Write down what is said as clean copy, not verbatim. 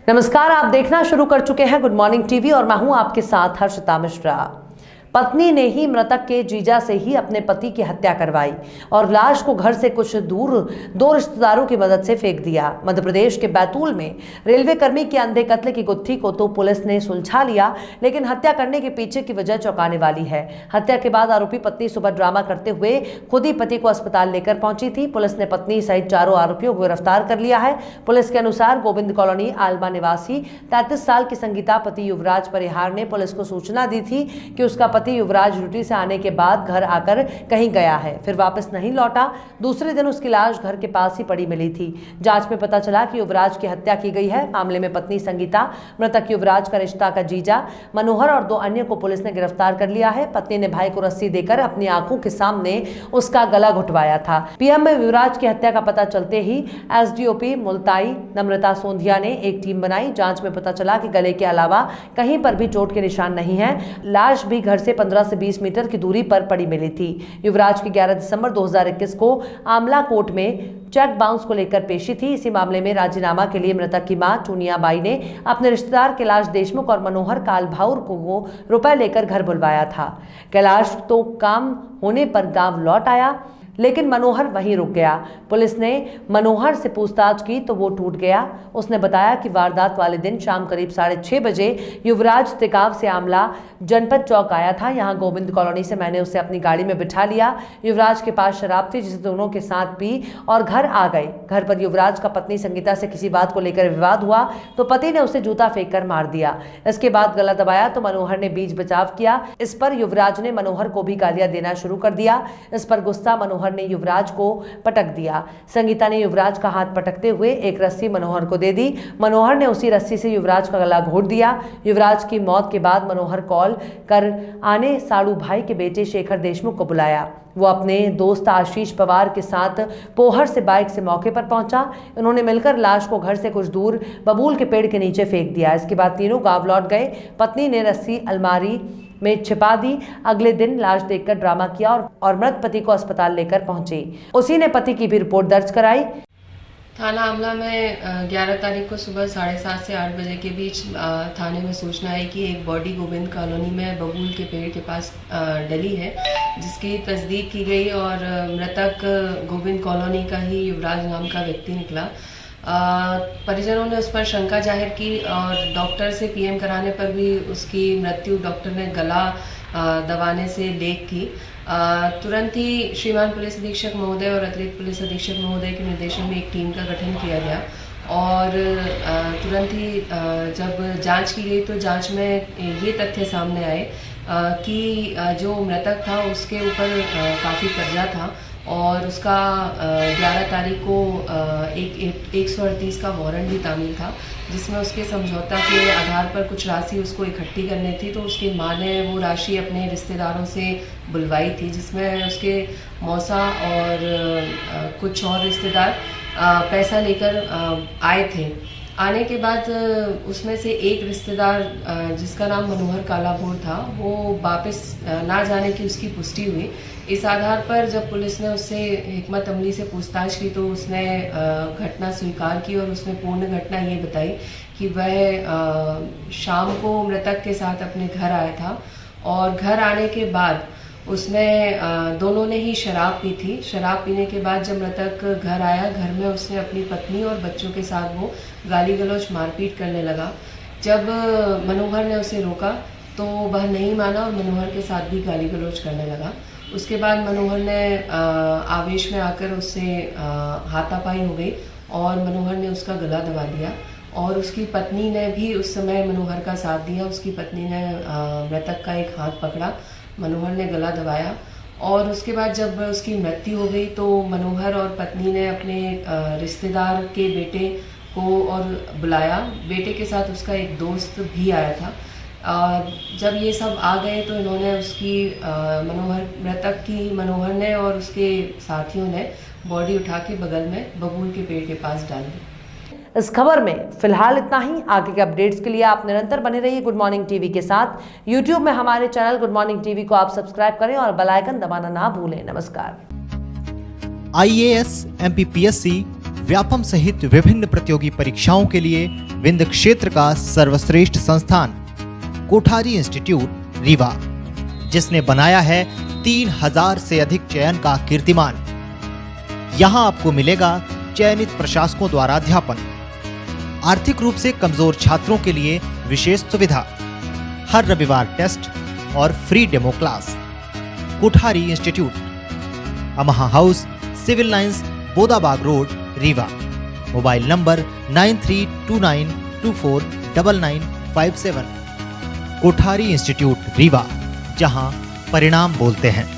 नमस्कार, आप देखना शुरू कर चुके हैं गुड मॉर्निंग टीवी और मैं हूं आपके साथ हर्षिता मिश्रा। पत्नी ने ही मृतक के जीजा से ही अपने पति की हत्या करवाई और लाश को घर से कुछ दूर दो रिश्तेदारों की मदद से फेंक दिया। मध्य प्रदेश के बैतूल में रेलवे कर्मी के अंधे कत्ल की गुत्थी को तो पुलिस ने सुलझा लिया, लेकिन हत्या करने के पीछे की वजह चौंकाने वाली है। हत्या के बाद आरोपी पत्नी सुबह ड्रामा करते हुए खुद ही पति को अस्पताल लेकर पहुंची थी। पुलिस ने पत्नी सहित चारों आरोपियों को गिरफ्तार कर लिया है। पुलिस के अनुसार गोविंद कॉलोनी आलमा निवासी 33 साल की संगीता पति युवराज परिहार ने पुलिस को सूचना दी थी कि उसका पति युवराज ड्यूटी से आने के बाद घर आकर कहीं गया है, फिर वापस नहीं लौटा। दूसरे दिन उसकी लाश घर के पास ही पड़ी मिली थी। जांच में पता चला कि युवराज की हत्या की गई है। मामले में पत्नी संगीता, मृतक युवराज का रिश्ता का जीजा मनोहर और 2 अन्य को पुलिस ने गिरफ्तार कर लिया है। पत्नी ने भाई को रस्सी देकर अपनी आंखों के सामने उसका गला घुटवाया था। पीएम में युवराज की हत्या का पता चलते ही एसडीओपी मुल्ताई नम्रता सोंधिया ने एक टीम बनाई। जांच में पता चला कि गले के अलावा कहीं पर भी चोट के निशान नहीं है। लाश भी घर से 15 से 20 मीटर की दूरी पर पड़ी मिली थी। युवराज की 11 दिसंबर 2021 को आमला कोर्ट में चेक बाउंस को लेकर पेशी थी। इसी मामले में राजीनामा के लिए मृतक की मां चुनिया बाई ने अपने रिश्तेदार कैलाश देशमुख और मनोहर कालभाउर को रुपए लेकर घर बुलवाया था। कैलाश तो काम होने पर गांव लौट आया, लेकिन मनोहर वहीं रुक गया। पुलिस ने मनोहर से पूछताछ की तो वो टूट गया। उसने बताया कि वारदात वाले दिन शाम करीब 6:30 बजे युवराज तिकाव से आमला जनपद चौक आया था। यहाँ गोविंद कॉलोनी से मैंने उसे अपनी गाड़ी में बिठा लिया। युवराज के पास शराब थी जिसे दोनों के साथ पी और घर आ गए। घर पर युवराज का पत्नी संगीता से किसी बात को लेकर विवाद हुआ तो पति ने उसे जूता फेंक कर मार दिया। इसके बाद गला दबाया तो मनोहर ने बीच बचाव किया। इस पर युवराज ने मनोहर को भी गालियां देना शुरू कर दिया। इस पर गुस्सा मनोहर ने युवराज को पटक दिया। संगीता ने युवराज का हाथ पटकते हुए एक रस्सी मनोहर को दे दी। मनोहर ने उसी रस्सी से युवराज का गला घोट दिया। युवराज की मौत के बाद मनोहर कॉल कर आने साड़ू भाई के बेटे शेखर देशमुख को बुलाया। वो अपने दोस्त आशीष पवार के साथ पोहर से बाइक से मौके पर पहुंचा। उन्होंने मिलकर लाश को घर से कुछ दूर बबूल के पेड़ के नीचे फेंक दिया। इसके बाद तीनों गांव लौट गए। पत्नी ने रस्सी अलमारी में छिपा दी। अगले दिन लाश देखकर ड्रामा किया और मृत पति को अस्पताल लेकर पहुंची। उसी ने पति की भी रिपोर्ट दर्ज कराई। थाना आमला में 11 तारीख को सुबह 7:30 से 8 बजे के बीच थाने में सूचना आई कि एक बॉडी गोविंद कॉलोनी में बबूल के पेड़ के पास डली है, जिसकी तस्दीक की गई और मृतक गोविंद कॉलोनी का ही युवराज नाम का व्यक्ति निकला। परिजनों ने उस पर शंका जाहिर की और डॉक्टर से पीएम कराने पर भी उसकी मृत्यु डॉक्टर ने गला दबाने से लेख की। तुरंत ही श्रीमान पुलिस अधीक्षक महोदय और अतिरिक्त पुलिस अधीक्षक महोदय के निर्देशन में एक टीम का गठन किया गया और तुरंत ही जब जांच की गई तो जांच में ये तथ्य सामने आए कि जो मृतक था उसके ऊपर काफ़ी कर्जा था और उसका 11 तारीख को एक 138 का वारंट भी तामील था, जिसमें उसके समझौता के आधार पर कुछ राशि उसको इकट्ठी करनी थी। तो उसकी मां ने वो राशि अपने रिश्तेदारों से बुलवाई थी, जिसमें उसके मौसा और कुछ और रिश्तेदार पैसा लेकर आए थे। आने के बाद उसमें से एक रिश्तेदार जिसका नाम मनोहर कालाभोर था, वो वापस ना जाने की उसकी पुष्टि हुई। इस आधार पर जब पुलिस ने उससे हिकमत अमली से पूछताछ की तो उसने घटना स्वीकार की और उसने पूर्ण घटना ये बताई कि वह शाम को मृतक के साथ अपने घर आया था और घर आने के बाद उसने दोनों ने ही शराब पी थी। शराब पीने के बाद जब मृतक घर आया, घर में उसने अपनी पत्नी और बच्चों के साथ वो गाली गलौज मारपीट करने लगा। जब मनोहर ने उसे रोका तो वह नहीं माना और मनोहर के साथ भी गाली गलौज करने लगा। उसके बाद मनोहर ने आवेश में आकर उससे हाथापाई हो गई और मनोहर ने उसका गला दबा दिया और उसकी पत्नी ने भी उस समय मनोहर का साथ दिया। उसकी पत्नी ने मृतक का एक हाथ पकड़ा, मनोहर ने गला दबाया और उसके बाद जब उसकी मृत्यु हो गई तो मनोहर और पत्नी ने अपने रिश्तेदार के बेटे को और बुलाया। बेटे के साथ उसका एक दोस्त भी आया था। जब ये सब आ गए तो इन्होंने उसकी मृतक की मनोहर ने और उसके साथियों ने बॉडी उठा के बगल में बबूल के पेड़ के पास डाल दी। इस खबर में फिलहाल इतना ही। आगे के अपडेट्स के लिए आप निरंतर बने रहिए गुड मॉर्निंग टीवी के साथ। यूट्यूब में हमारे चैनल गुड मॉर्निंग टीवी को आप सब्सक्राइब करें और बेल आइकन दबाना ना भूलें। नमस्कार। IAS, MPPSC, व्यापम सहित विभिन्न प्रतियोगी परीक्षाओं के लिए विंध्य क्षेत्र का सर्वश्रेष्ठ संस्थान कोठारी इंस्टीट्यूट रीवा, जिसने बनाया है 3000 से अधिक चयन का कीर्तिमान। यहां आपको मिलेगा चयनित प्रशासकों द्वारा अध्यापन, आर्थिक रूप से कमजोर छात्रों के लिए विशेष सुविधा, हर रविवार टेस्ट और free demo class. Kothari institute, Amha house, civil lines, Bodabag road, Rewa. Mobile number 9329249957। Kothari institute Rewa, जहां परिणाम बोलते हैं।